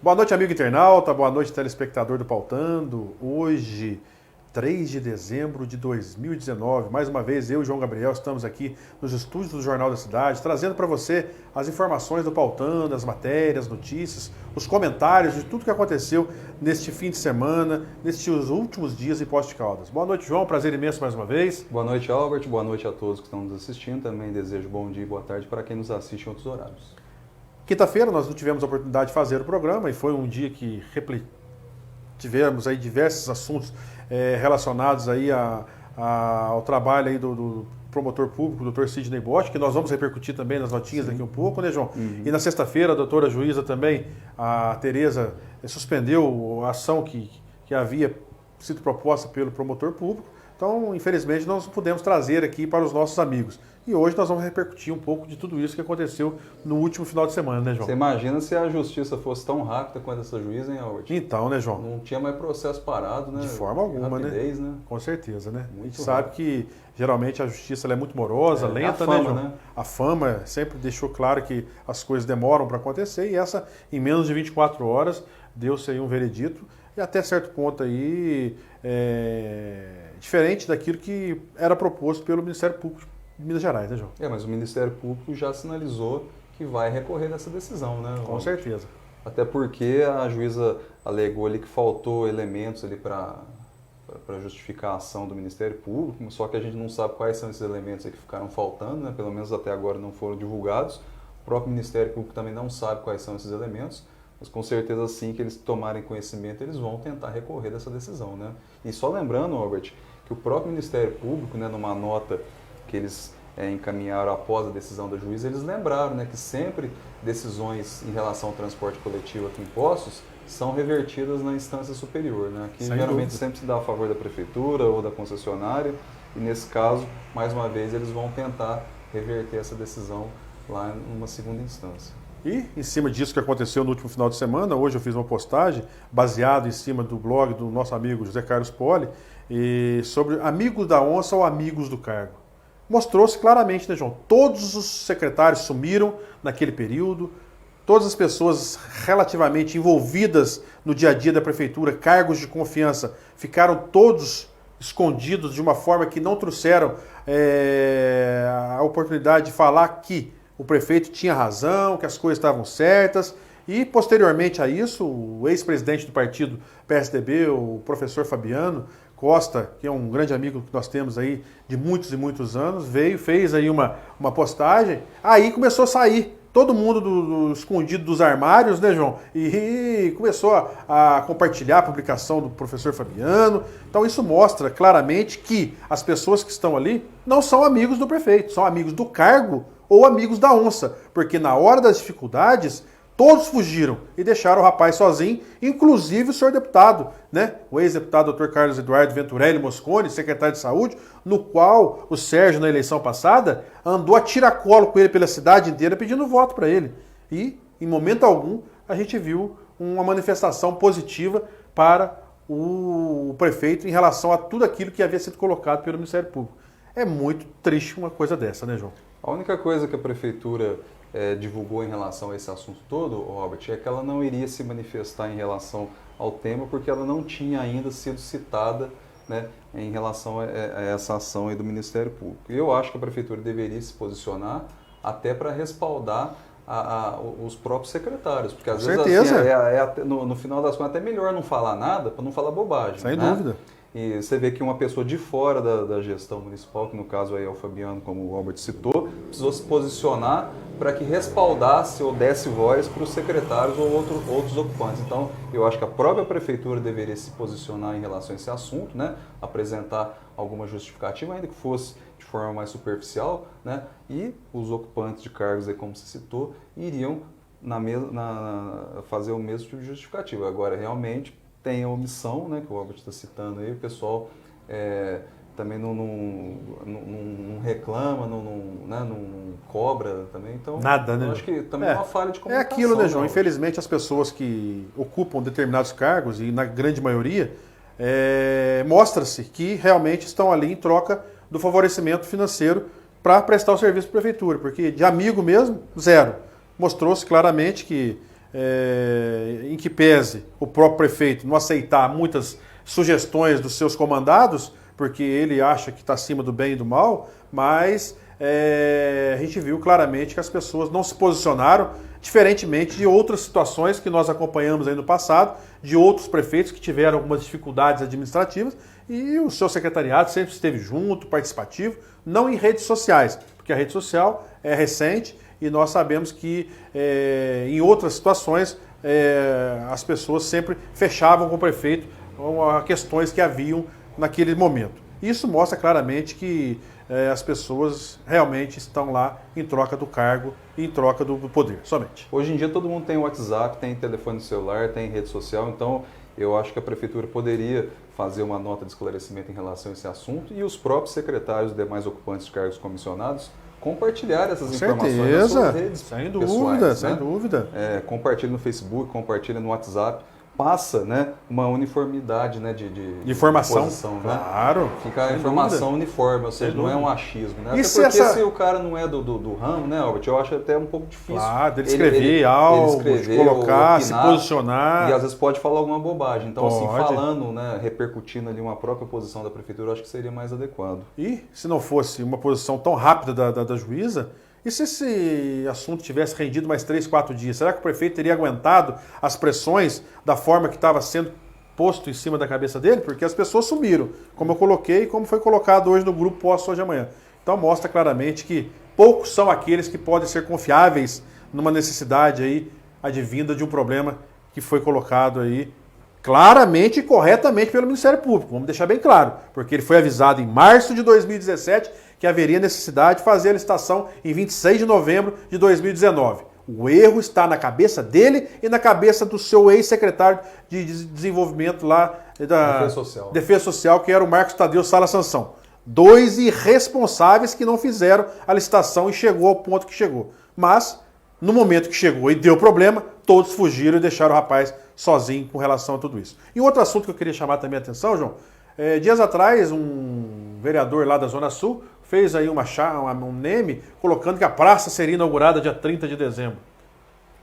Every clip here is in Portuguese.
Boa noite, amigo internauta, boa noite, telespectador do Pautando. Hoje, 3 de dezembro de 2019, mais uma vez eu e João Gabriel estamos aqui nos estúdios do Jornal da Cidade, trazendo para você as informações do Pautando, as matérias, notícias, os comentários de tudo que aconteceu neste fim de semana, nestes últimos dias em Poços de Caldas. Boa noite, João, prazer imenso mais uma vez. Boa noite, Albert, boa noite a todos que estão nos assistindo, também desejo bom dia e boa tarde para quem nos assiste em outros horários. Quinta-feira nós não tivemos a oportunidade de fazer o programa e foi um dia que tivemos aí diversos assuntos relacionados aí ao trabalho aí do promotor público, o Dr. Sidney Bosch, que nós vamos repercutir também nas notinhas daqui um pouco, né, João? Uhum. E na sexta-feira a doutora juíza também, a Tereza, suspendeu a ação que havia sido proposta pelo promotor público. Então, infelizmente, nós não pudemos trazer aqui para os nossos amigos. E hoje nós vamos repercutir um pouco de tudo isso que aconteceu no último final de semana, né, João? Você imagina se a justiça fosse tão rápida quanto essa juíza, hein, Albert? Então, né, João? Não tinha mais processo parado, né? De forma alguma, rapidez, né? Com certeza, né? Muito a gente sabe que geralmente a justiça ela é muito morosa, lenta, a fama, né, João? né? A fama sempre deixou claro que as coisas demoram para acontecer e essa, em menos de 24 horas, deu-se aí um veredito e até certo ponto aí diferente daquilo que era proposto pelo Ministério Público de Minas Gerais, né, João? Mas o Ministério Público já sinalizou que vai recorrer dessa decisão, né? Com certeza. Até porque a juíza alegou ali que faltou elementos ali para justificar a ação do Ministério Público, só que a gente não sabe quais são esses elementos aí que ficaram faltando, né? Pelo menos até agora não foram divulgados. O próprio Ministério Público também não sabe quais são esses elementos, mas com certeza assim que eles tomarem conhecimento, eles vão tentar recorrer dessa decisão, né? E só lembrando, Albert, que o próprio Ministério Público, né, numa nota que eles encaminharam após a decisão da juíza, eles lembraram, né, que sempre decisões em relação ao transporte coletivo aqui em Poços são revertidas na instância superior, né? Que geralmente sempre se dá a favor da prefeitura ou da concessionária, e nesse caso, mais uma vez, eles vão tentar reverter essa decisão lá numa segunda instância. E em cima disso que aconteceu no último final de semana, hoje eu fiz uma postagem baseado em cima do blog do nosso amigo José Carlos Poli, sobre amigos da onça ou amigos do cargo. Mostrou-se claramente, né, João? Todos os secretários sumiram naquele período, todas as pessoas relativamente envolvidas no dia a dia da prefeitura, cargos de confiança, ficaram todos escondidos de uma forma que não trouxeram a oportunidade de falar que o prefeito tinha razão, que as coisas estavam certas. E, posteriormente a isso, o ex-presidente do partido PSDB, o professor Fabiano Costa, que é um grande amigo que nós temos aí de muitos e muitos anos, fez aí uma postagem, aí começou a sair todo mundo escondido dos armários, né, João? E começou a compartilhar a publicação do professor Fabiano. Então isso mostra claramente que as pessoas que estão ali não são amigos do prefeito, são amigos do cargo ou amigos da onça, porque na hora das dificuldades todos fugiram e deixaram o rapaz sozinho, inclusive o senhor deputado, né? O ex-deputado Dr. Carlos Eduardo Venturelli Mosconi, secretário de Saúde, no qual o Sérgio, na eleição passada, andou a tiracolo com ele pela cidade inteira pedindo voto para ele. E, em momento algum, a gente viu uma manifestação positiva para o prefeito em relação a tudo aquilo que havia sido colocado pelo Ministério Público. É muito triste uma coisa dessa, né, João? A única coisa que a prefeitura divulgou em relação a esse assunto todo, Robert, é que ela não iria se manifestar em relação ao tema porque ela não tinha ainda sido citada, né, em relação a essa ação aí do Ministério Público. Eu acho que a prefeitura deveria se posicionar até para respaldar os próprios secretários, porque às vezes assim, no final das contas é até melhor não falar nada para não falar bobagem. Sem né? dúvida. E você vê que uma pessoa de fora da gestão municipal, que no caso aí é o Fabiano, como o Albert citou, precisou se posicionar para que respaldasse ou desse voz para os secretários ou outros ocupantes. Então, eu acho que a própria prefeitura deveria se posicionar em relação a esse assunto, né? Apresentar alguma justificativa, ainda que fosse de forma mais superficial, né? E os ocupantes de cargos, aí, como você citou, iriam fazer o mesmo tipo de justificativa. Agora, realmente, tem a omissão, né, que o Albert está citando aí, o pessoal também não reclama, não cobra também. Então, nada, né? Eu acho que também é uma falha de comunicação. É aquilo, né, João? Infelizmente, as pessoas que ocupam determinados cargos, e na grande maioria, mostra-se que realmente estão ali em troca do favorecimento financeiro para prestar o serviço para a prefeitura, porque de amigo mesmo, zero. Mostrou-se claramente que em que pese o próprio prefeito não aceitar muitas sugestões dos seus comandados, porque ele acha que está acima do bem e do mal, mas a gente viu claramente que as pessoas não se posicionaram, diferentemente de outras situações que nós acompanhamos aí no passado, de outros prefeitos que tiveram algumas dificuldades administrativas e o seu secretariado sempre esteve junto, participativo, não em redes sociais, porque a rede social é recente e nós sabemos que em outras situações as pessoas sempre fechavam com o prefeito questões que haviam naquele momento. Isso mostra claramente que as pessoas realmente estão lá em troca do cargo e em troca do poder, somente. Hoje em dia todo mundo tem WhatsApp, tem telefone celular, tem rede social, então eu acho que a Prefeitura poderia fazer uma nota de esclarecimento em relação a esse assunto e os próprios secretários e demais ocupantes de cargos comissionados compartilhar essas informações nas suas redes sem pessoais, dúvida, né? sem dúvida. Compartilha no Facebook, compartilha no WhatsApp, passa, né, uma uniformidade, né, de informação, posição, claro. Né? Fica a informação uniforme, ou seja, não é um achismo. Né? Até porque se o cara não é do ramo, né, Albert, eu acho até um pouco difícil. Claro, dele escrever algo, de colocar, se posicionar. E às vezes pode falar alguma bobagem. Então, assim, falando, né, repercutindo ali uma própria posição da Prefeitura, eu acho que seria mais adequado. E se não fosse uma posição tão rápida da juíza, e se esse assunto tivesse rendido mais 3, 4 dias? Será que o prefeito teria aguentado as pressões da forma que estava sendo posto em cima da cabeça dele? Porque as pessoas sumiram, como eu coloquei e como foi colocado hoje no grupo Posto Hoje e Amanhã. Então mostra claramente que poucos são aqueles que podem ser confiáveis numa necessidade aí advinda de um problema que foi colocado aí claramente e corretamente pelo Ministério Público. Vamos deixar bem claro, porque ele foi avisado em março de 2017 que haveria necessidade de fazer a licitação em 26 de novembro de 2019. O erro está na cabeça dele e na cabeça do seu ex-secretário de desenvolvimento lá da Defesa Social, que era o Marcos Tadeu Sala Sansão. 2 irresponsáveis que não fizeram a licitação e chegou ao ponto que chegou. Mas, no momento que chegou e deu problema, todos fugiram e deixaram o rapaz sozinho com relação a tudo isso. E outro assunto que eu queria chamar também a atenção, João, dias atrás um vereador lá da Zona Sul fez aí um meme colocando que a praça seria inaugurada dia 30 de dezembro.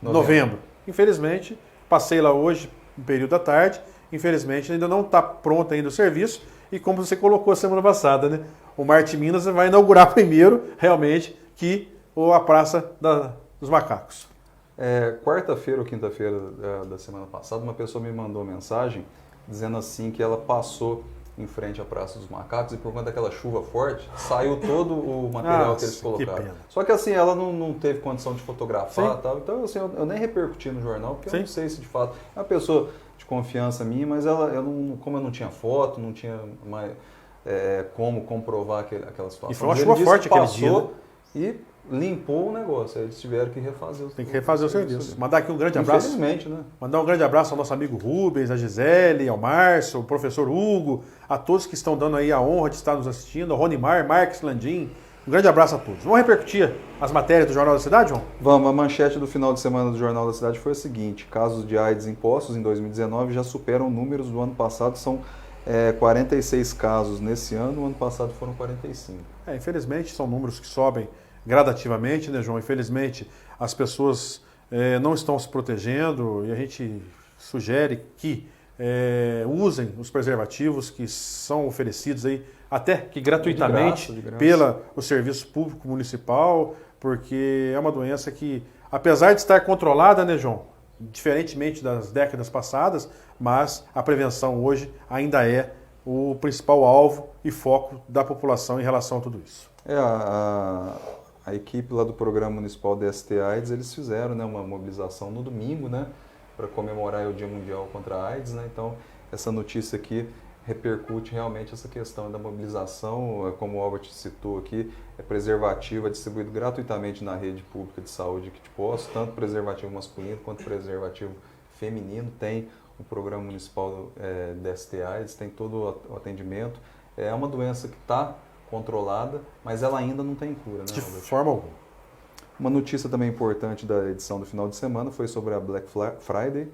Novembro. Infelizmente, passei lá hoje, no período da tarde, infelizmente ainda não está pronto ainda o serviço e como você colocou a semana passada, né? O Marte Minas vai inaugurar primeiro, realmente, que a Praça dos Macacos. Quarta-feira ou quinta-feira da semana passada, uma pessoa me mandou uma mensagem dizendo assim que ela passou em frente à Praça dos Macacos e por conta daquela chuva forte, saiu todo o material que eles colocaram. Só que assim, ela não teve condição de fotografar e tal, então assim, eu nem repercuti no jornal, porque eu não sei se de fato é uma pessoa de confiança minha, mas como eu não tinha foto, não tinha mais como comprovar aquela situação. E foi uma chuva forte aquele dia, né? E limpou o negócio, aí eles tiveram que refazer Tem que refazer o serviço. Mandar aqui um grande abraço. Infelizmente, né? Mandar um grande abraço ao nosso amigo Rubens, a Gisele, ao Márcio, ao professor Hugo, a todos que estão dando aí a honra de estar nos assistindo, ao Ronimar, Marques Landim. Um grande abraço a todos. Vamos repercutir as matérias do Jornal da Cidade, João? Vamos. A manchete do final de semana do Jornal da Cidade foi a seguinte: casos de AIDS impostos em 2019 já superam números do ano passado, são 46 casos nesse ano, o ano passado foram 45. Infelizmente, são números que sobem gradativamente, né, João? Infelizmente, as pessoas não estão se protegendo e a gente sugere que usem os preservativos que são oferecidos aí, até que gratuitamente, de graça. pelo Serviço Público Municipal, porque é uma doença que, apesar de estar controlada, né, João? Diferentemente das décadas passadas, mas a prevenção hoje ainda é o principal alvo e foco da população em relação a tudo isso. A equipe lá do Programa Municipal DST AIDS, eles fizeram, né, uma mobilização no domingo, né, para comemorar o Dia Mundial contra a AIDS, né, então essa notícia aqui repercute realmente essa questão da mobilização, como o Albert citou aqui, preservativo é distribuído gratuitamente na rede pública de saúde aqui de Poços, tanto preservativo masculino quanto preservativo feminino, tem o Programa Municipal DST AIDS, tem todo o atendimento, é uma doença que está controlada, mas ela ainda não tem cura, né, de Albert? forma alguma. Uma notícia também importante da edição do final de semana foi sobre a Black Friday.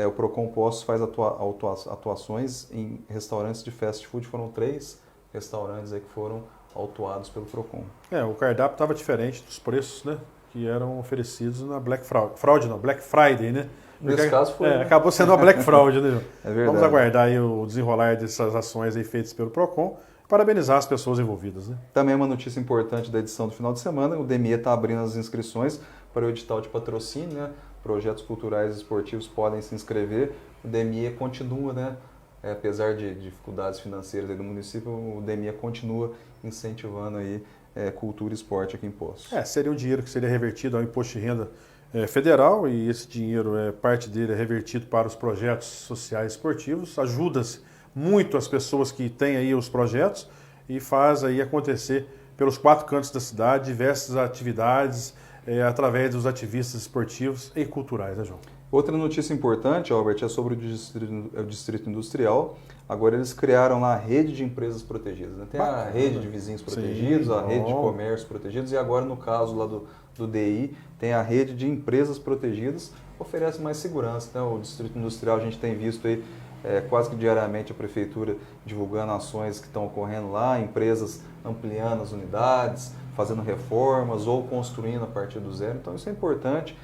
O Procon Poços faz atuações em restaurantes de fast food, foram 3 restaurantes aí que foram autuados pelo Procon. O cardápio estava diferente dos preços, né, que eram oferecidos na Black Fraud, não, Black Friday, né? Nesse caso foi. Acabou sendo uma Black Fraud, né, João? É verdade. Vamos aguardar aí o desenrolar dessas ações aí feitas pelo PROCON, parabenizar as pessoas envolvidas, né? Também uma notícia importante da edição do final de semana, o DME está abrindo as inscrições para o edital de patrocínio, né? Projetos culturais e esportivos podem se inscrever. O DME continua, né? Apesar de dificuldades financeiras aí do município, o DME continua incentivando aí cultura e esporte aqui em Poços. Seria um dinheiro que seria revertido ao imposto de renda federal, e esse dinheiro, parte dele é revertido para os projetos sociais e esportivos. Ajuda-se muito as pessoas que têm aí os projetos e faz aí acontecer pelos 4 cantos da cidade diversas atividades através dos ativistas esportivos e culturais, né, João? Outra notícia importante, Albert, é sobre o Distrito Industrial. Agora eles criaram lá a rede de empresas protegidas, né? Tem a rede de vizinhos protegidos, a rede de comércio protegidos, e agora no caso lá do DI, tem a rede de empresas protegidas, oferece mais segurança, né? O Distrito Industrial, a gente tem visto aí quase que diariamente a Prefeitura divulgando ações que estão ocorrendo lá, empresas ampliando as unidades, fazendo reformas ou construindo a partir do zero. Então isso é importante.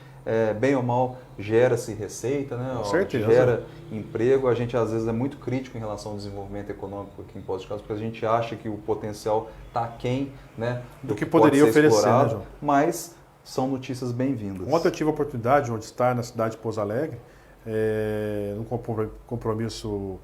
Bem ou mal, gera-se receita, né? Com certeza. Gera emprego. A gente às vezes é muito crítico em relação ao desenvolvimento econômico aqui em Poços de Caldas, porque a gente acha que o potencial está aquém, né, do que poderia oferecer, né, João? Mas são notícias bem-vindas. Ontem eu tive a oportunidade de estar na cidade de Pouso Alegre, num compromisso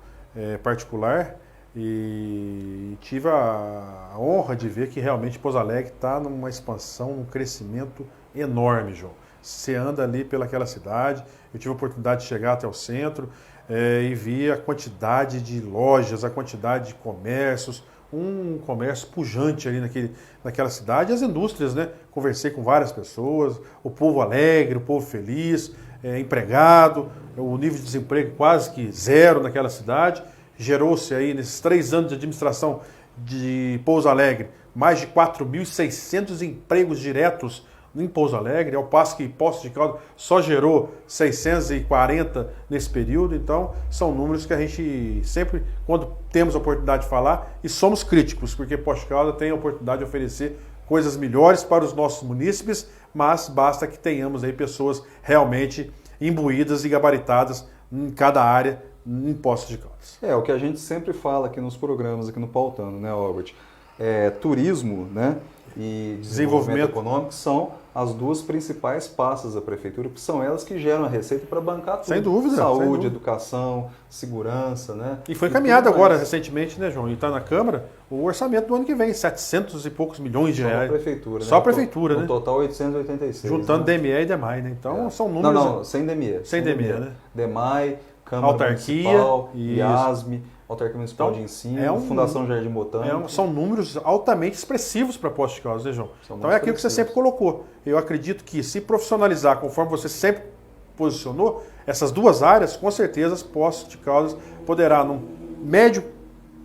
particular, e tive a honra de ver que realmente Pouso Alegre está numa expansão, num crescimento enorme, João. Você anda ali pelaquela cidade, eu tive a oportunidade de chegar até o centro e vi a quantidade de lojas, a quantidade de comércios, um comércio pujante ali naquela cidade, e as indústrias, né? Conversei com várias pessoas, o povo alegre, o povo feliz, empregado, o nível de desemprego quase que zero naquela cidade. Gerou-se aí, nesses 3 anos de administração de Pouso Alegre, mais de 4.600 empregos diretos em Pouso Alegre, ao passo que Poços de Caldas só gerou 640 nesse período. Então, são números que a gente sempre, quando temos a oportunidade de falar, e somos críticos, porque Poços de Caldas tem a oportunidade de oferecer coisas melhores para os nossos munícipes, mas basta que tenhamos aí pessoas realmente imbuídas e gabaritadas em cada área em Poços de Caldas. O que a gente sempre fala aqui nos programas, aqui no Pautando, né, Albert? Turismo, né, e desenvolvimento econômico são as 2 principais pastas da Prefeitura, que são elas que geram a receita para bancar tudo. Sem dúvida. Saúde, sem dúvida. Educação, segurança, né? E foi encaminhado agora, recentemente, né, João? E está na Câmara o orçamento do ano que vem, 700 e poucos milhões de reais. Só a Prefeitura, né? Só a Prefeitura, né? No total, 886. Juntando né? DME e DEMAI, né? Então, são números... Não, sem DME. Sem DME, né? DEMAI, Câmara Autarquia, Municipal, IASME, Autarquia Municipal de Ensino, Fundação Jardim Botânico. São números altamente expressivos para Poços de Caldas, né, João? Então é aquilo que você sempre colocou. Eu acredito que se profissionalizar, conforme você sempre posicionou, essas 2 áreas, com certeza, Poços de Caldas poderá, num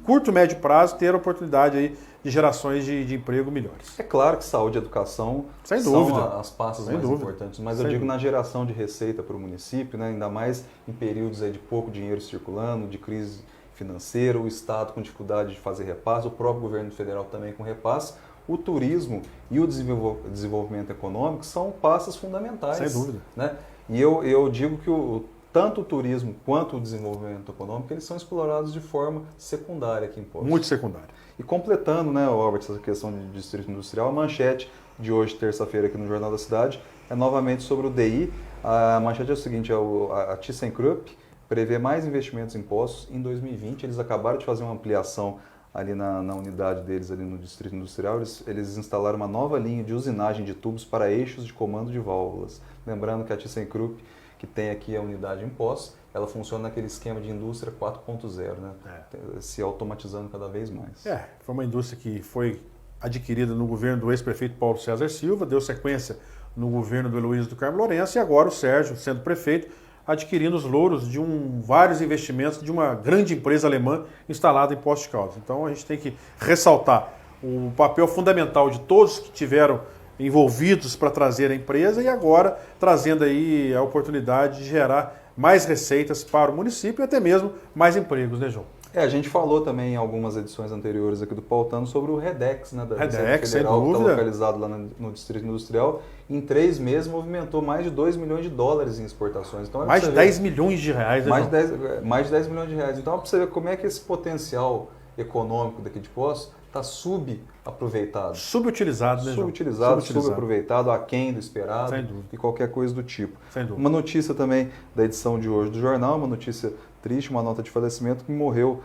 curto, médio prazo, ter a oportunidade aí de gerações de emprego melhores. É claro que saúde e educação sem dúvida, são as pastas mais importantes, mas eu digo na geração de receita para o município, né, ainda mais em períodos aí de pouco dinheiro circulando, de crise financeira, o Estado com dificuldade de fazer repasse, o próprio governo federal também com repasse. O turismo e o desenvolvimento econômico são pastas fundamentais. Sem dúvida. Né? E eu digo que tanto o turismo quanto o desenvolvimento econômico, eles são explorados de forma secundária aqui em Poços. Muito secundária. E completando, né, Albert, essa questão de distrito industrial, a manchete de hoje, terça-feira, aqui no Jornal da Cidade, é novamente sobre o DI. A manchete é o seguinte, a ThyssenKrupp prevê mais investimentos em Poços em 2020. Eles acabaram de fazer uma ampliação ali na unidade deles, ali no Distrito Industrial. Eles instalaram uma nova linha de usinagem de tubos para eixos de comando de válvulas. Lembrando que a ThyssenKrupp, que tem aqui a unidade em Poços, ela funciona naquele esquema de indústria 4.0, né? Se automatizando cada vez mais. Foi uma indústria que foi adquirida no governo do ex-prefeito Paulo César Silva, deu sequência no governo do Heloísio do Carmo Lourenço, e agora o Sérgio, sendo prefeito, adquirindo os louros de vários investimentos de uma grande empresa alemã instalada em Poços de Caldas. Então a gente tem que ressaltar o papel fundamental de todos que tiveram envolvidos para trazer a empresa, e agora trazendo aí a oportunidade de gerar mais receitas para o município e até mesmo mais empregos, né, João? A gente falou também em algumas edições anteriores aqui do Pautando sobre o Redex, né, da Receita Redex, sem Federal, que está dúvida. localizado lá no Distrito Industrial. Em 3 meses movimentou mais de 2 milhões de dólares em exportações. Então, Mais de 10 milhões de reais. Né, mais de 10 milhões de reais. Então, para você ver como é que esse potencial econômico daqui de Poços está subaproveitado. Subutilizado, né, João? Subaproveitado, aquém do esperado. Sem dúvida. E qualquer coisa do tipo. Sem dúvida. Uma notícia também da edição de hoje do jornal, uma notícia triste, uma nota de falecimento, que morreu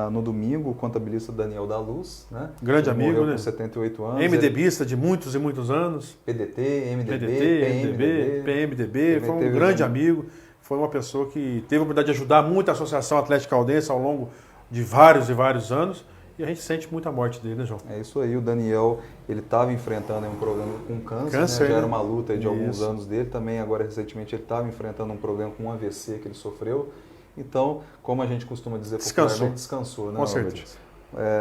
no domingo, o contabilista Daniel da Luz, né? Grande amigo, morreu né? Com 78 anos. MDBista de muitos e muitos anos. PDT, MDB, PMDB, foi um grande amigo. Foi uma pessoa que teve a oportunidade de ajudar muito a Associação Atlética Caldense ao longo de vários e vários anos. E a gente sente muito a morte dele, né, João? É isso aí, o Daniel, ele estava enfrentando um problema com câncer, né? Já era uma luta de alguns anos dele. Também, agora, recentemente, ele estava enfrentando um problema com um AVC que ele sofreu. Então, como a gente costuma dizer popularmente, descansou, né, com certeza.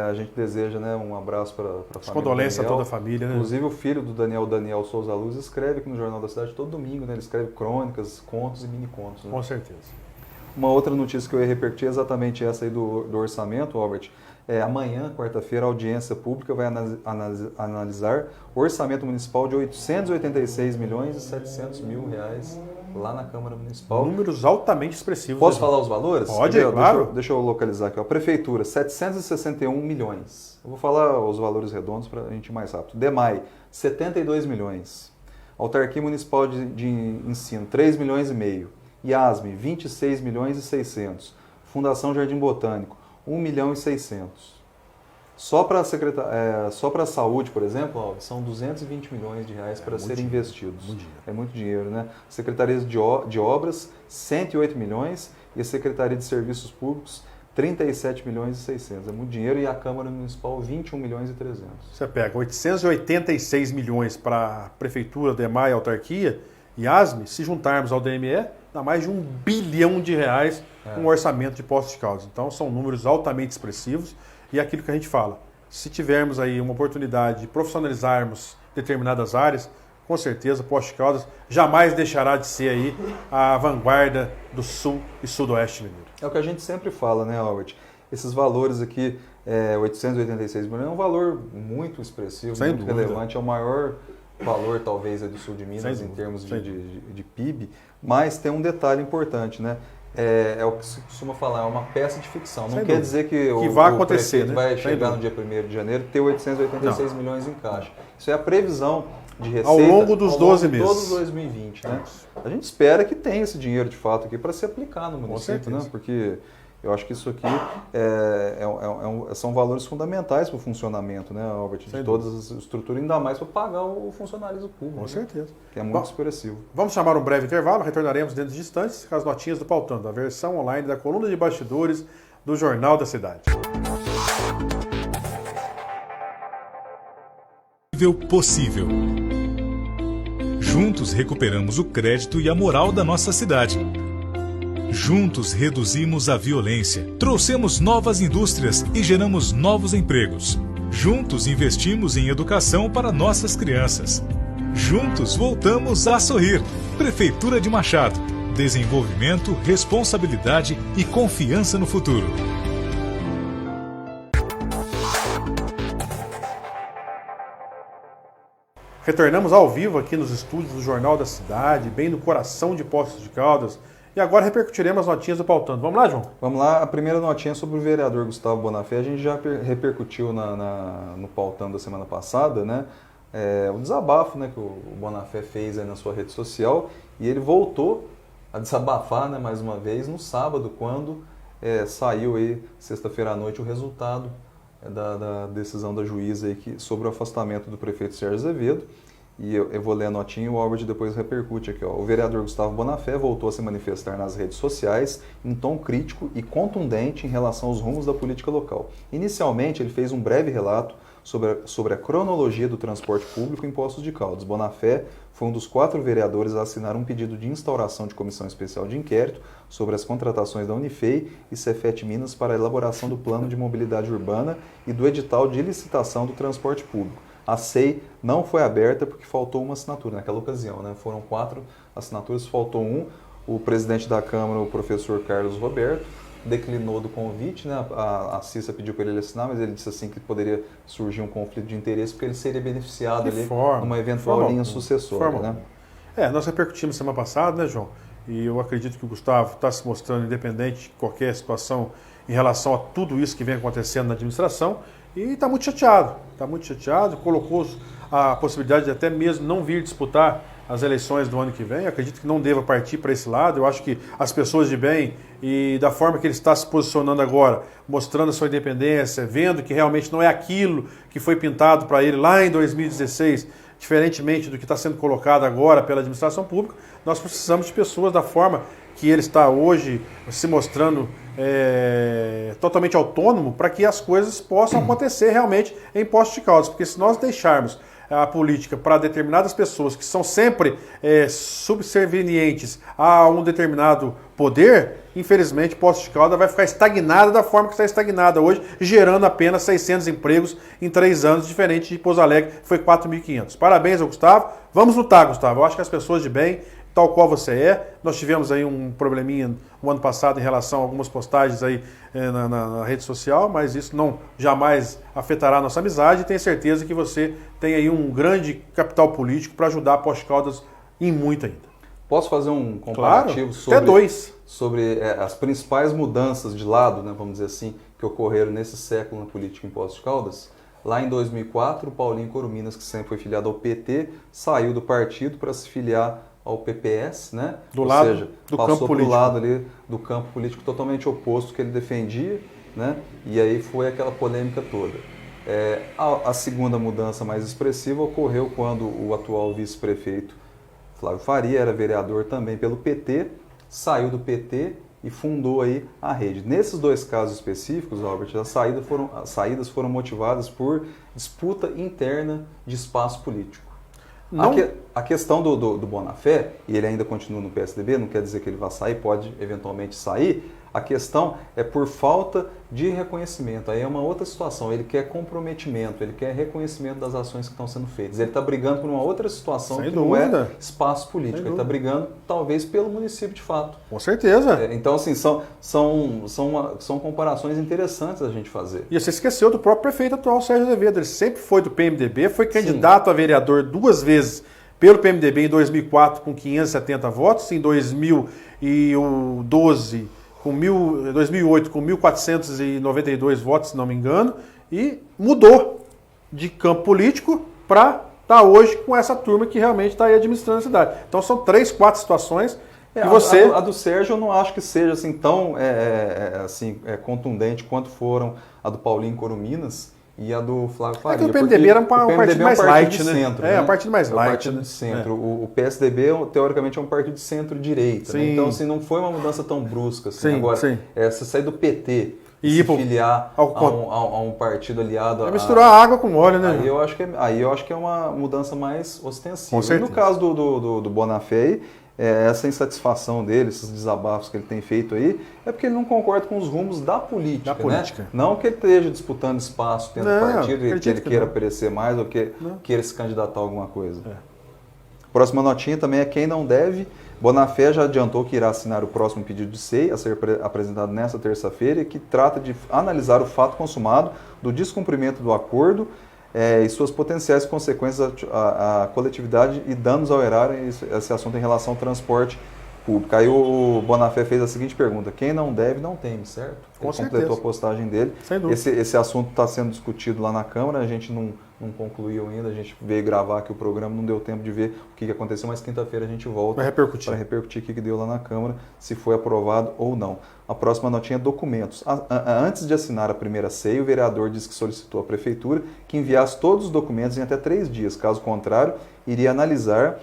A gente deseja, né, um abraço para a família. Condolência a toda a família, né? Inclusive, o filho do Daniel Souza Luz, escreve aqui no Jornal da Cidade todo domingo, né? Ele escreve crônicas, contos e mini-contos. Né? Com certeza. Uma outra notícia que eu ia repercutir é exatamente essa aí do orçamento, Albert. Amanhã, quarta-feira, a audiência pública vai analisar o orçamento municipal de 886 milhões e 700 mil reais lá na Câmara Municipal. Números altamente expressivos. Posso falar os valores? Pode, claro. Deixa eu localizar aqui. A Prefeitura, 761 milhões. Eu vou falar os valores redondos para a gente ir mais rápido. DEMAI, 72 milhões. Autarquia Municipal de Ensino, 3 milhões e meio. IASME, 26 milhões e 600. Fundação Jardim Botânico, 1 milhão e 600. Só para a saúde, por exemplo, são 220 milhões de reais para serem investidos. É muito dinheiro, né? Secretarias de Obras, 108 milhões. E a Secretaria de Serviços Públicos, 37 milhões e 600. É muito dinheiro. E a Câmara Municipal, 21 milhões e 300. Você pega 886 milhões para a Prefeitura, DEMAI, Autarquia e ASME, se juntarmos ao DME, dá mais de 1 bilhão de reais um orçamento de Poços de Caldas. Então, são números altamente expressivos. E é aquilo que a gente fala, se tivermos aí uma oportunidade de profissionalizarmos determinadas áreas, com certeza Poços de Caldas jamais deixará de ser aí a vanguarda do sul e sudoeste mineiro. É o que a gente sempre fala, né, Albert? Esses valores aqui, 886 milhões, é um valor muito expressivo, sem muito dúvida. relevante. É o maior valor, talvez, do sul de Minas em termos de PIB. Mas tem um detalhe importante, né? É o que se costuma falar, é uma peça de ficção. Não quer dizer que vai acontecer, né? Vai chegar no dia 1º de janeiro e ter 886 milhões em caixa. Isso é a previsão de receita ao longo dos 12 meses. Todo 2020. Né? A gente espera que tenha esse dinheiro de fato aqui para se aplicar no município, né? Porque eu acho que isso aqui são valores fundamentais para o funcionamento, né, Albert? De todas as estruturas, ainda mais para pagar o funcionalismo público. Com certeza. Que é muito expressivo. Vamos chamar um breve intervalo, retornaremos dentro de instantes com as notinhas do Pautando, a versão online da coluna de bastidores do Jornal da Cidade. Possível. Juntos recuperamos o crédito e a moral da nossa cidade. Juntos reduzimos a violência, trouxemos novas indústrias e geramos novos empregos. Juntos investimos em educação para nossas crianças. Juntos voltamos a sorrir. Prefeitura de Machado. Desenvolvimento, responsabilidade e confiança no futuro. Retornamos ao vivo aqui nos estúdios do Jornal da Cidade, bem no coração de Poços de Caldas. E agora repercutiremos as notinhas do Pautando. Vamos lá, João? Vamos lá. A primeira notinha é sobre o vereador Gustavo Bonafé. A gente já repercutiu no Pautando da semana passada, né? O desabafo, né, que o Bonafé fez aí na sua rede social. E ele voltou a desabafar, né, mais uma vez no sábado, quando saiu aí, sexta-feira à noite, o resultado da decisão da juíza aí sobre o afastamento do prefeito Sérgio Azevedo. E eu vou ler a notinha e o Albert depois repercute aqui. Ó. O vereador Gustavo Bonafé voltou a se manifestar nas redes sociais em tom crítico e contundente em relação aos rumos da política local. Inicialmente, ele fez um breve relato sobre a cronologia do transporte público em Poços de Caldas. Bonafé foi um dos 4 vereadores a assinar um pedido de instauração de comissão especial de inquérito sobre as contratações da Unifei e Cefet Minas para a elaboração do plano de mobilidade urbana e do edital de licitação do transporte público. A SEI não foi aberta porque faltou uma assinatura naquela ocasião, né? Foram 4 assinaturas, faltou um. O presidente da Câmara, o professor Carlos Roberto, declinou do convite, né? A Cissa pediu para ele assinar, mas ele disse assim que poderia surgir um conflito de interesse porque ele seria beneficiado ali numa eventual linha sucessória, né? Nós repercutimos semana passada, né, João? E eu acredito que o Gustavo está se mostrando independente de qualquer situação em relação a tudo isso que vem acontecendo na administração e está muito chateado, colocou a possibilidade de até mesmo não vir disputar as eleições do ano que vem. Eu acredito que não deva partir para esse lado. Eu acho que as pessoas de bem e da forma que ele está se posicionando agora, mostrando a sua independência, vendo que realmente não é aquilo que foi pintado para ele lá em 2016, diferentemente do que está sendo colocado agora pela administração pública, nós precisamos de pessoas da forma que ele está hoje se mostrando totalmente autônomo para que as coisas possam acontecer realmente em Poços de Caldas. Porque se nós deixarmos a política para determinadas pessoas que são sempre subservientes a um determinado poder, infelizmente Poços de Caldas vai ficar estagnada da forma que está estagnada hoje, gerando apenas 600 empregos em 3 anos, diferente de Pouso Alegre, que foi 4.500. Parabéns ao Gustavo. Vamos lutar, Gustavo. Eu acho que as pessoas de bem, tal qual você é, nós tivemos aí um probleminha no ano passado em relação a algumas postagens aí na rede social, mas isso não jamais afetará a nossa amizade e tenho certeza que você tem aí um grande capital político para ajudar a Poços de Caldas em muito ainda. Posso fazer um comparativo sobre as principais mudanças de lado, né, vamos dizer assim, que ocorreram nesse século na política em Poços de Caldas? Lá em 2004, o Paulinho Coruminas, que sempre foi filiado ao PT, saiu do partido para se filiar ao PPS, né? Ou seja, passou para o lado ali do campo político totalmente oposto que ele defendia, né? E aí foi aquela polêmica toda. A segunda mudança mais expressiva ocorreu quando o atual vice-prefeito Flávio Faria, era vereador também pelo PT, saiu do PT e fundou aí a rede. Nesses 2 casos específicos, Albert, as saídas foram motivadas por disputa interna de espaço político. A questão do Bonafé, e ele ainda continua no PSDB, não quer dizer que ele vai sair, pode eventualmente sair, a questão é por falta de reconhecimento. Aí é uma outra situação, ele quer comprometimento, ele quer reconhecimento das ações que estão sendo feitas. Ele está brigando por uma outra situação que não é espaço político, ele está brigando talvez pelo município de fato. Com certeza. Então, assim, são comparações interessantes a gente fazer. E você esqueceu do próprio prefeito atual, Sérgio Azevedo. Ele sempre foi do PMDB, foi candidato a vereador 2 vezes pelo PMDB em 2004 com 570 votos, em 2012 2008 com 1.492 votos, se não me engano, e mudou de campo político para estar hoje com essa turma que realmente está aí administrando a cidade. Então são 3, 4 situações que você... A do Sérgio eu não acho que seja assim tão contundente quanto foram a do Paulinho Coruminas e a do Flávio Faria. O PMDB era um partido mais light, né? Centro, um partido mais light. Partido de centro. O PSDB, teoricamente, é um partido de centro-direita. Né? Então, assim, não foi uma mudança tão brusca. Assim. Agora, você sair do PT e se filiar a um partido aliado... É misturar água com óleo, né? Aí eu acho que é uma mudança mais ostensiva. E no caso do Bonafé, essa insatisfação dele, esses desabafos que ele tem feito aí, é porque ele não concorda com os rumos da política. Né? Não que ele esteja disputando espaço dentro do partido, que ele queira aparecer mais ou que queira se candidatar a alguma coisa. Próxima notinha também é quem não deve. Bonafé já adiantou que irá assinar o próximo pedido de SEI a ser apresentado nesta terça-feira, que trata de analisar o fato consumado do descumprimento do acordo e suas potenciais consequências à coletividade e danos ao erário, esse assunto em relação ao transporte público. Aí o Bonafé fez a seguinte pergunta: quem não deve, não teme, certo? Ele completou a postagem dele. Esse assunto está sendo discutido lá na Câmara, a gente não concluiu ainda, a gente veio gravar aqui o programa, não deu tempo de ver o que aconteceu, mas quinta-feira a gente volta para repercutir o que deu lá na Câmara, se foi aprovado ou não. A próxima notinha é documentos. Antes de assinar a primeira SEI, o vereador disse que solicitou à Prefeitura que enviasse todos os documentos em até 3 dias. Caso contrário, iria analisar,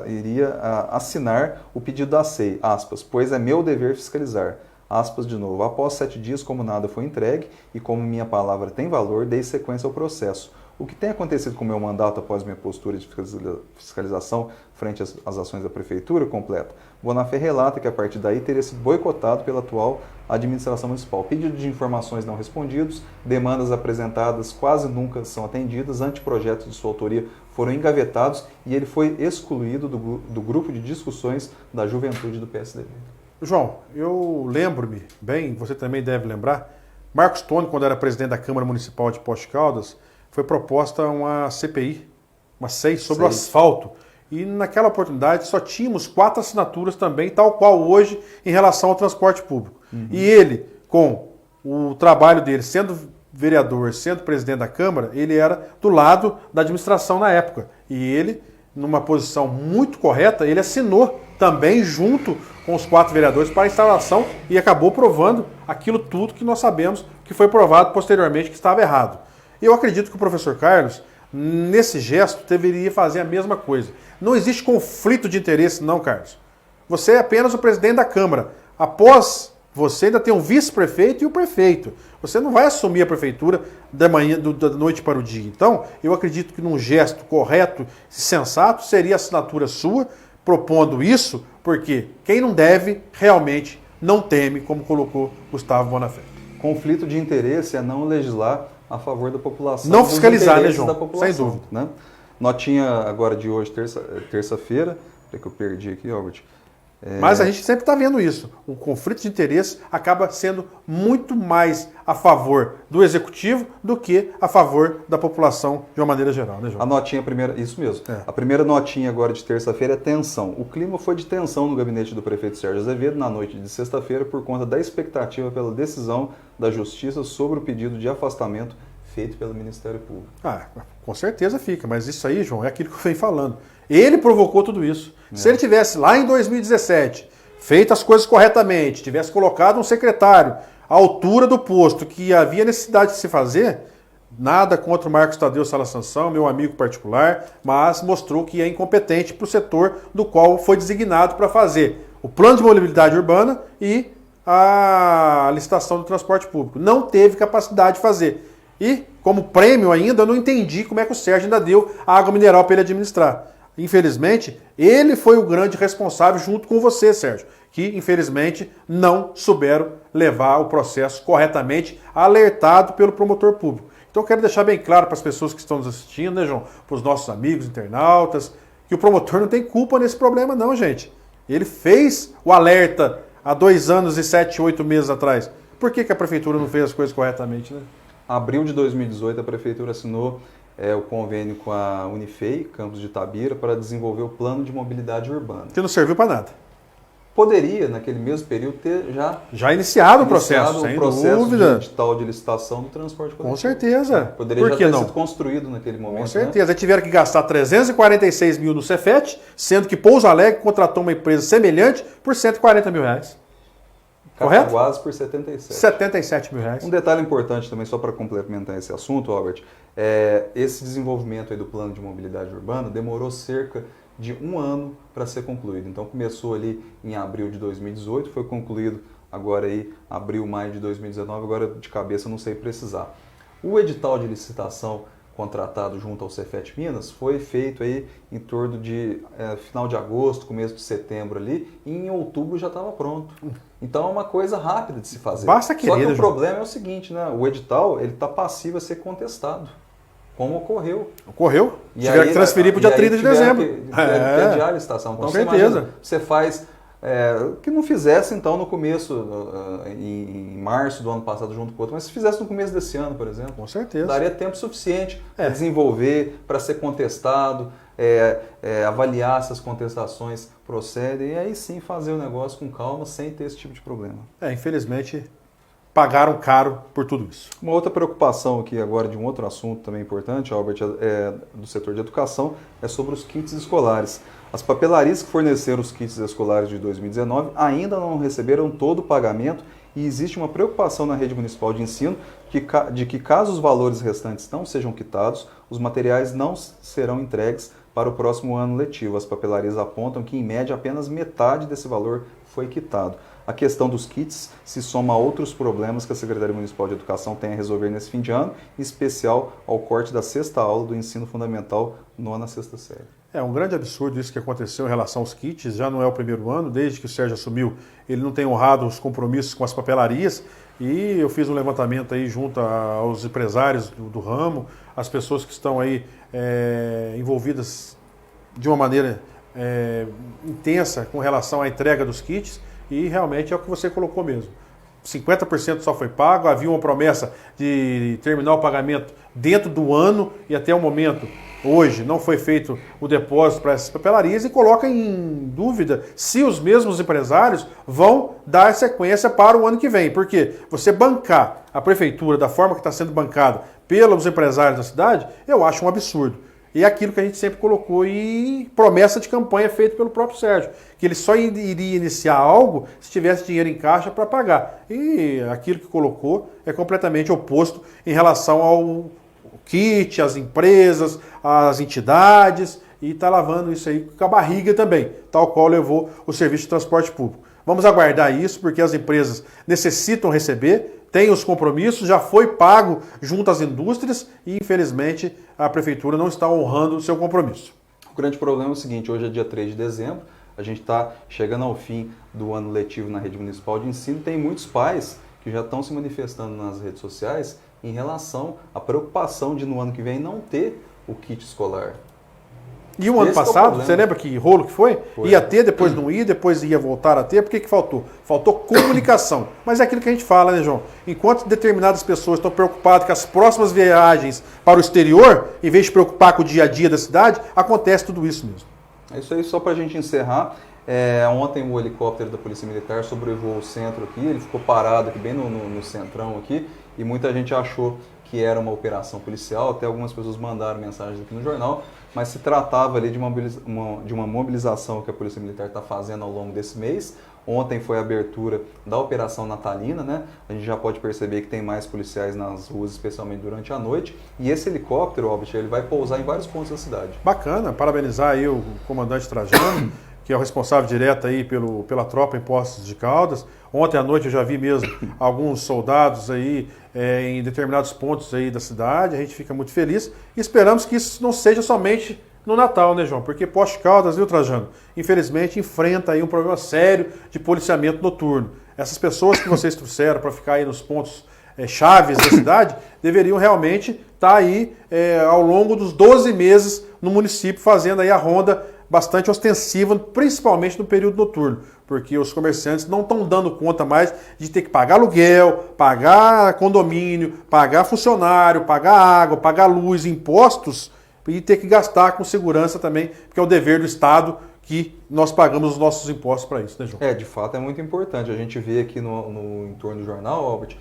iria assinar o pedido da SEI, aspas, pois é meu dever fiscalizar. Aspas de novo, após 7 dias, como nada foi entregue e como minha palavra tem valor, dei sequência ao processo. O que tem acontecido com o meu mandato após minha postura de fiscalização frente às ações da Prefeitura completa? Bonafé relata que a partir daí teria sido boicotado pela atual administração municipal. Pedidos de informações não respondidos, demandas apresentadas quase nunca são atendidas, anteprojetos de sua autoria foram engavetados e ele foi excluído do grupo de discussões da juventude do PSDB. João, eu lembro-me bem, você também deve lembrar, Marcos Tony, quando era presidente da Câmara Municipal de Poços de Caldas, foi proposta uma CPI, uma SEI, sobre o asfalto. E naquela oportunidade só tínhamos 4 assinaturas também, tal qual hoje, em relação ao transporte público. E ele, com o trabalho dele, sendo vereador, sendo presidente da Câmara, ele era do lado da administração na época. E ele, numa posição muito correta, ele assinou também junto com os 4 vereadores para a instalação e acabou provando aquilo tudo que nós sabemos que foi provado posteriormente que estava errado. Eu acredito que o professor Carlos, nesse gesto, deveria fazer a mesma coisa. Não existe conflito de interesse, não, Carlos. Você é apenas o presidente da Câmara. Após você ainda tem um vice-prefeito e o prefeito. Você não vai assumir a prefeitura da noite para o dia. Então, eu acredito que num gesto correto e sensato seria a assinatura sua, propondo isso, porque quem não deve, realmente não teme, como colocou Gustavo Bonafé. Conflito de interesse é não legislar a favor da população. Não fiscalizar, né, João? Sem dúvida. Né? Notinha agora de hoje, terça-feira, que eu perdi aqui, Albert. Mas a gente sempre está vendo isso. O conflito de interesse acaba sendo muito mais a favor do executivo do que a favor da população de uma maneira geral, né, João? A notinha primeira, isso mesmo. A primeira notinha agora de terça-feira é tensão. O clima foi de tensão no gabinete do prefeito Sérgio Azevedo na noite de sexta-feira por conta da expectativa pela decisão da Justiça sobre o pedido de afastamento feito pelo Ministério Público. Com certeza fica, mas isso aí, João, é aquilo que eu venho falando. Ele provocou tudo isso. Se ele tivesse lá em 2017 feito as coisas corretamente, tivesse colocado um secretário à altura do posto que havia necessidade de se fazer, nada contra o Marcos Tadeu Sala Sansão, meu amigo particular, mas mostrou que é incompetente para o setor do qual foi designado para fazer o plano de mobilidade urbana e a licitação do transporte público. Não teve capacidade de fazer. E, como prêmio ainda, eu não entendi como é que o Sérgio ainda deu a água mineral para ele administrar. Infelizmente, ele foi o grande responsável junto com você, Sérgio, que infelizmente não souberam levar o processo corretamente, alertado pelo promotor público. Então eu quero deixar bem claro para as pessoas que estão nos assistindo, né, João, para os nossos amigos internautas, que o promotor não tem culpa nesse problema não, gente. Ele fez o alerta há 2 anos e 7, 8 meses atrás. Por que a prefeitura não fez as coisas corretamente, né? Abril de 2018, a prefeitura assinou o convênio com a Unifei, campus de Itabira, para desenvolver o plano de mobilidade urbana. Que não serviu para nada. Poderia, naquele mesmo período, ter já iniciado o processo, sem dúvida. De tal de licitação do transporte coletivo. Com certeza. Poderia já ter sido construído naquele momento. Com certeza. Né? Tiveram que gastar 346 mil no Cefet, sendo que Pouso Alegre contratou uma empresa semelhante por 140 mil reais. Correto? Cataguases por 77. 77 mil reais. Um detalhe importante também, só para complementar esse assunto, Albert, esse desenvolvimento aí do plano de mobilidade urbana demorou cerca de 1 ano para ser concluído. Então começou ali em abril de 2018, foi concluído agora aí abril, maio de 2019, agora de cabeça não sei precisar. O edital de licitação contratado junto ao Cefet Minas foi feito aí em torno de final de agosto, começo de setembro ali, e em outubro já estava pronto. Então é uma coisa rápida de se fazer. Basta querer, Só que o João. problema é o seguinte, né? O edital ele está passivo a ser contestado, como ocorreu. Ocorreu? E Tiveram aí, que transferir para o dia 30 de dezembro. Tiveram que adiar a licitação. Então Com você certeza. imagina, você faz que não fizesse então no começo, em março do ano passado junto com o outro, mas se fizesse no começo desse ano, por exemplo, Com certeza. daria tempo suficiente para desenvolver, para ser contestado, avaliar se as contestações procedem e aí sim fazer o negócio com calma, sem ter esse tipo de problema. Infelizmente, pagaram caro por tudo isso. Uma outra preocupação aqui agora de um outro assunto também importante, Albert, do setor de educação, é sobre os kits escolares. As papelarias que forneceram os kits escolares de 2019 ainda não receberam todo o pagamento e existe uma preocupação na rede municipal de ensino de que caso os valores restantes não sejam quitados, os materiais não serão entregues para o próximo ano letivo. As papelarias apontam que, em média, apenas metade desse valor foi quitado. A questão dos kits se soma a outros problemas que a Secretaria Municipal de Educação tem a resolver nesse fim de ano, em especial ao corte da 6ª aula do ensino fundamental 9ª a 6ª série. É um grande absurdo isso que aconteceu em relação aos kits, já não é o primeiro ano, desde que o Sérgio assumiu, ele não tem honrado os compromissos com as papelarias, e eu fiz um levantamento aí junto aos empresários do ramo, as pessoas que estão aí envolvidas de uma maneira intensa com relação à entrega dos kits, e realmente é o que você colocou mesmo. 50% só foi pago, havia uma promessa de terminar o pagamento dentro do ano e até o momento, hoje, não foi feito o depósito para essas papelarias e coloca em dúvida se os mesmos empresários vão dar sequência para o ano que vem. Porque você bancar a prefeitura da forma que está sendo bancada pelos empresários da cidade, eu acho um absurdo. E é aquilo que a gente sempre colocou e promessa de campanha feita pelo próprio Sérgio, que ele só iria iniciar algo se tivesse dinheiro em caixa para pagar. E aquilo que colocou é completamente oposto em relação ao kit, às empresas, às entidades, e está lavando isso aí com a barriga também, tal qual levou o serviço de transporte público. Vamos aguardar isso, porque as empresas necessitam receber, tem os compromissos, já foi pago junto às indústrias e, infelizmente, a prefeitura não está honrando o seu compromisso. O grande problema é o seguinte, hoje é dia 3 de dezembro, a gente está chegando ao fim do ano letivo na rede municipal de ensino, tem muitos pais que já estão se manifestando nas redes sociais em relação à preocupação de no ano que vem não ter o kit escolar. E o ano passado, você lembra que rolo que foi? Ia ter, depois não ia, depois ia voltar a ter. Por que faltou? Faltou comunicação. Mas é aquilo que a gente fala, né, João? Enquanto determinadas pessoas estão preocupadas com as próximas viagens para o exterior, em vez de preocupar com o dia a dia da cidade, acontece tudo isso mesmo. É isso aí, só para a gente encerrar. Ontem o helicóptero da Polícia Militar sobrevoou o centro aqui, ele ficou parado aqui bem no centrão aqui, e muita gente achou que era uma operação policial, até algumas pessoas mandaram mensagens aqui no jornal, mas se tratava ali de uma mobilização que a Polícia Militar está fazendo ao longo desse mês. Ontem foi a abertura da Operação Natalina, né? A gente já pode perceber que tem mais policiais nas ruas, especialmente durante a noite. E esse helicóptero, Albert, ele vai pousar em vários pontos da cidade. Bacana, parabenizar aí o comandante Trajano, que é o responsável direto aí pela tropa em Poços de Caldas. Ontem à noite eu já vi mesmo alguns soldados aí em determinados pontos aí da cidade. A gente fica muito feliz e esperamos que isso não seja somente no Natal, né, João? Porque Poços de Caldas, viu, Trajano? Infelizmente enfrenta aí um problema sério de policiamento noturno. Essas pessoas que vocês trouxeram para ficar aí nos pontos chaves da cidade deveriam realmente estar aí ao longo dos 12 meses no município fazendo aí a ronda bastante ostensiva, principalmente no período noturno, porque os comerciantes não estão dando conta mais de ter que pagar aluguel, pagar condomínio, pagar funcionário, pagar água, pagar luz, impostos, e ter que gastar com segurança também, porque é o dever do Estado que nós pagamos os nossos impostos para isso, né, João? De fato é muito importante. A gente vê aqui no entorno do jornal, Albert,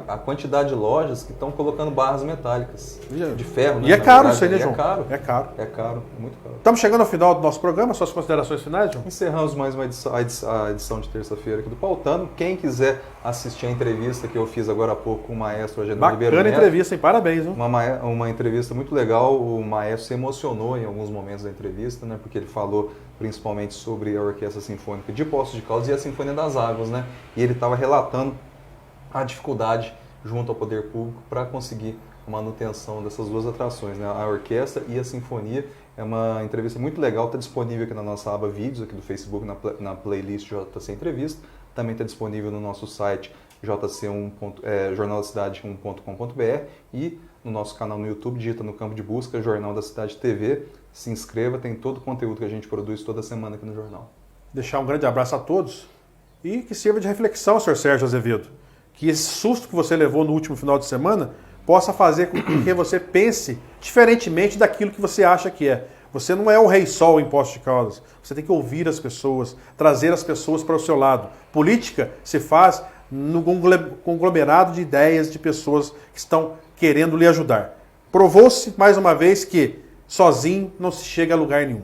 a quantidade de lojas que estão colocando barras metálicas de ferro. E é caro isso aí, né, João? É caro. É caro. É caro, muito caro. Estamos chegando ao final do nosso programa, suas considerações finais, João? Encerramos mais uma edição de terça-feira aqui do Pautando. Quem quiser assistir a entrevista que eu fiz agora há pouco com o maestro Agenor Ribeiro Neto. Bacana entrevista, hein? Parabéns, hein? Uma entrevista muito legal. O maestro se emocionou em alguns momentos da entrevista, né? Porque ele falou principalmente sobre a Orquestra Sinfônica de Poços de Caldas e a Sinfonia das Águas, né? E ele estava relatando a dificuldade junto ao poder público para conseguir a manutenção dessas duas atrações, né? A orquestra e a sinfonia. É uma entrevista muito legal, está disponível aqui na nossa aba vídeos, aqui do Facebook, na playlist JC Entrevista. Também está disponível no nosso site jornaldacidade1.com.br e no nosso canal no YouTube, digita no campo de busca Jornal da Cidade TV. Se inscreva, tem todo o conteúdo que a gente produz toda semana aqui no jornal. Deixar um grande abraço a todos e que sirva de reflexão, Sr. Sérgio Azevedo. Que esse susto que você levou no último final de semana possa fazer com que você pense diferentemente daquilo que você acha que é. Você não é o rei sol em Poços de Caldas. Você tem que ouvir as pessoas, trazer as pessoas para o seu lado. Política se faz no conglomerado de ideias de pessoas que estão querendo lhe ajudar. Provou-se, mais uma vez, que sozinho não se chega a lugar nenhum.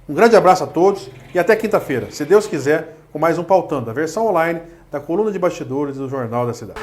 Um grande abraço a todos e até quinta-feira, se Deus quiser, com mais um Pautando, a versão online da coluna de bastidores do Jornal da Cidade.